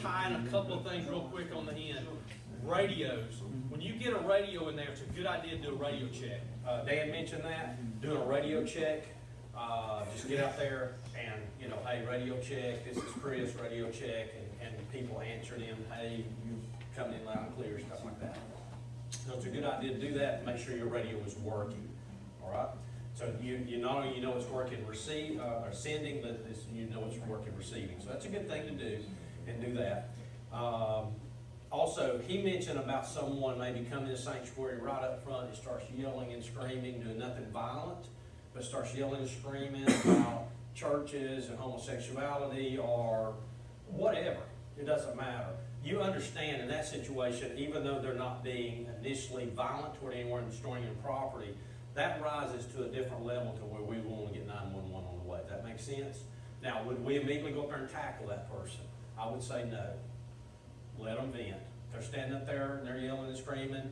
tie in a couple of things real quick on the end. Radios. When you get a radio in there, it's a good idea to do a radio check. Dan mentioned that, doing a radio check. Just get out there and, hey, radio check, this is Chris, radio check, and people answering him, hey, you coming in loud and clear, stuff like that. So it's a good idea to do that and make sure your radio is working, all right? So you not only know it's working or sending, but you know it's working receiving. So that's a good thing to do, and do that. Also, he mentioned about someone maybe coming to the sanctuary right up front and starts yelling and screaming, doing nothing violent, but starts yelling and screaming about churches and homosexuality or whatever. It doesn't matter. You understand in that situation, even though they're not being initially violent toward anyone and destroying your property, that rises to a different level to where we want to get 911 on the way. Does that make sense? Now, would we immediately go up there and tackle that person? I would say no. Let them vent. If they're standing up there and they're yelling and screaming,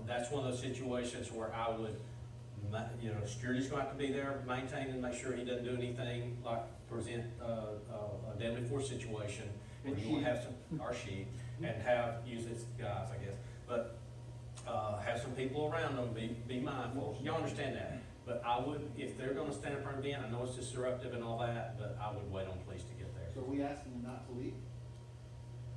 that's one of those situations where I would, security's going to have to be there, maintain and make sure he doesn't do anything like present a deadly force situation. And you want to have usually it's guys, I guess, but have some people around them, be mindful. Y'all understand that? But I would, if they're going to stand up and vent, I know it's disruptive and all that, but I would wait on police to get there. So are we asking them not to leave?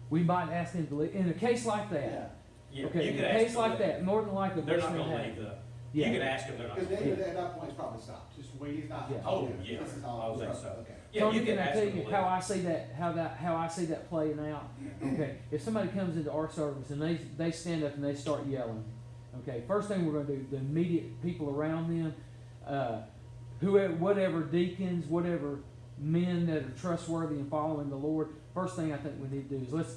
We might ask them to leave. In a case like that, Yeah, okay, in a case like that, more than likely, they're not going to leave though. Yeah. You can ask them, they're not Because going to leave. at that point, it's probably stopped. Just wait, he's not. Yeah. Oh, yeah. This is I all. would think so. Okay. Yeah, Tony, you can can I ask tell them to you leave. how I see that playing out? Okay, if somebody comes into our service and they stand up and they start yelling, okay, first thing we're going to do, the immediate people around them, whatever deacons, whatever men that are trustworthy and following the Lord, first thing I think we need to do is let's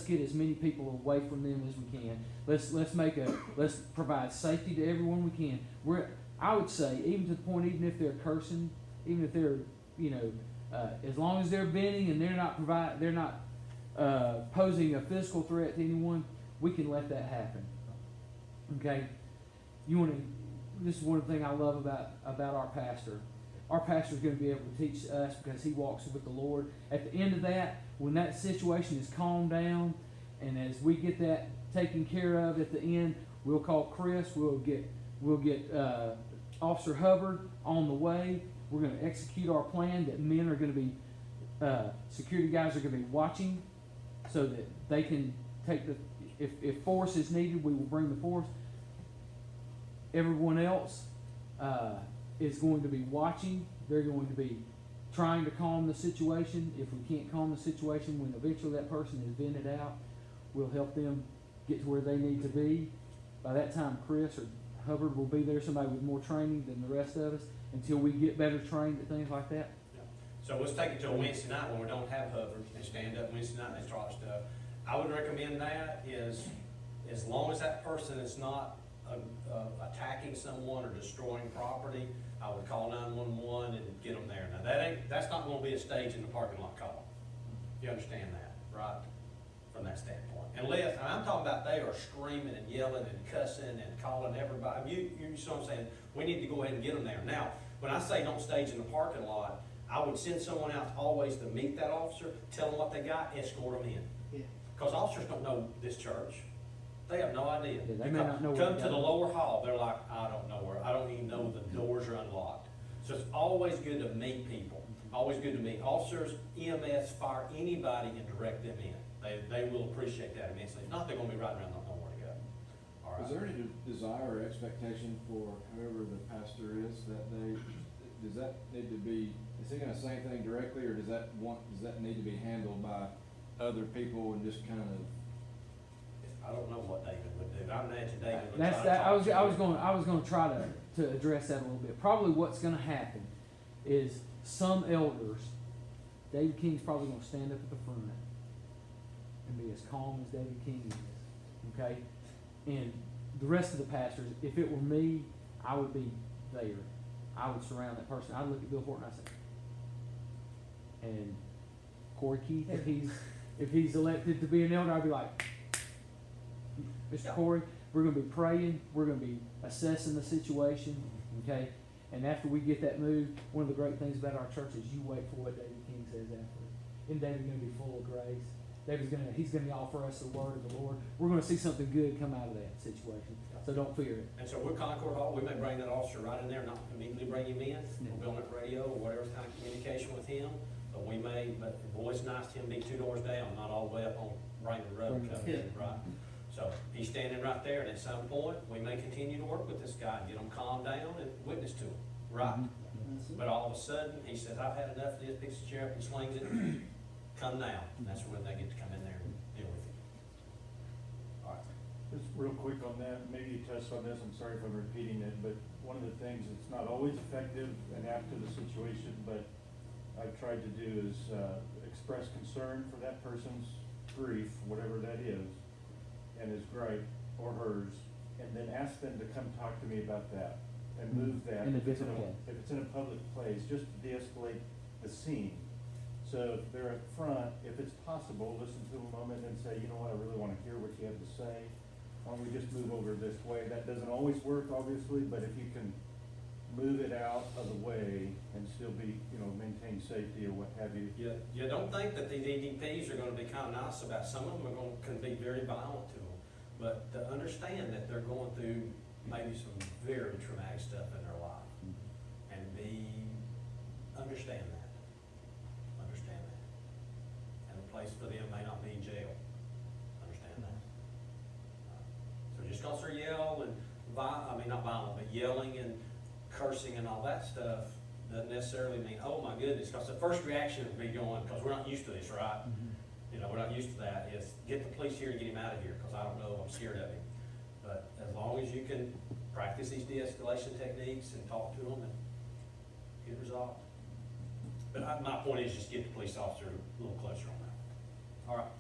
get as many people away from them as we can. Let's provide safety to everyone we can. I would say, even to the point, even if they're cursing, even if they're, as long as they're venting and they're not posing a physical threat to anyone, we can let that happen. Okay, this is one thing I love about our pastor. Our pastor is going to be able to teach us because he walks with the Lord. At the end of that, when that situation is calmed down, and as we get that taken care of at the end, we'll call Chris. We'll get Officer Hubbard on the way. We're going to execute our plan. That men are going to be security guys are going to be watching, so that they can take if force is needed, we will bring the force. Everyone else is going to be watching. They're going to be trying to calm the situation. If we can't calm the situation, when eventually that person is vented out, we'll help them get to where they need to be. By that time, Chris or Hubbard will be there, somebody with more training than the rest of us, until we get better trained at things like that. Yeah. So let's take it to a Wednesday night when we don't have Hubbard and stand up Wednesday night and they try stuff. I would recommend that is, as long as that person is not attacking someone or destroying property, I would call 911 and get them there. Now that's not going to be a stage in the parking lot call. You understand that, right? From that standpoint. Unless, and I'm talking about they are screaming and yelling and cussing and calling everybody. You see what I'm saying? We need to go ahead and get them there. Now, when I say don't stage in the parking lot, I would send someone out always to meet that officer, tell them what they got, escort them in. Yeah. Because officers don't know this church. They have no idea. Yeah, they may not know come to the lower hall, they're like, I don't know where, I don't even know the doors are unlocked. So it's always good to meet people. Always good to meet officers, EMS, fire, anybody, and direct them in. They will appreciate that immensely. If not, they're going to be riding around not knowing where to go. All right. Is there any desire or expectation for whoever the pastor is that does that need to be, is he going to say anything directly, or does that need to be handled by other people and just kind of? I don't know what David would do. I imagine David would That's try that. to I was going to try to address that a little bit. Probably what's going to happen is some elders, David King's probably going to stand up at the front and be as calm as David King is. Okay, and the rest of the pastors, if it were me, I would be there. I would surround that person. I'd look at Bill Horton and I'd say, and Corey Keith, if he's elected to be an elder, I'd be like, Mr. Corey, we're going to be praying. We're going to be assessing the situation, okay? And after we get that moved, one of the great things about our church is you wait for what David King says after. And David's going to be full of grace. he's gonna offer us the word of the Lord. We're gonna see something good come out of that situation, so don't fear it. And so we're Concord Hall, we may bring that officer right in there, not immediately bring him in, we'll be on that radio or whatever kind of communication with him, but we may, but boy, it's nice to him be 2 doors down, not all the way up on Raymond Road coming in, right? So he's standing right there, and at some point, we may continue to work with this guy, get him calmed down and witness to him, right? That's it. But all of a sudden, he says, I've had enough of this, picks the chair up and slings it, come now, and that's when they get to come in there and deal with him. All right. Just real quick on that, maybe you touched on this, I'm sorry if I'm repeating it, but one of the things that's not always effective and apt to the situation, but I've tried to do is, express concern for that person's grief, whatever that is, and his gripe or hers, and then ask them to come talk to me about that and move that. In a if it's different case. If it's in a public place, just to de-escalate the scene. So if they're up front, if it's possible, listen to them a moment and say, you know what, I really wanna hear what you have to say. Why don't we just move over this way? That doesn't always work, obviously, but if you can move it out of the way and still be, maintain safety or what have you. You don't think that these EDPs are gonna be kind of nice about, some of them can be very violent to them. But to understand that they're going through maybe some very traumatic stuff in their life. And understand that. And the place for them may not be jail. Understand that. So just cause they're yelling, not violent, but yelling and cursing and all that stuff doesn't necessarily mean, oh my goodness, because the first reaction would be going, because we're not used to this, right? We're not used to that, is get the police here and get him out of here, because I don't know, I'm scared of him. But as long as you can practice these de-escalation techniques and talk to them and get it resolved. But my point is just get the police officer a little closer on that. All right.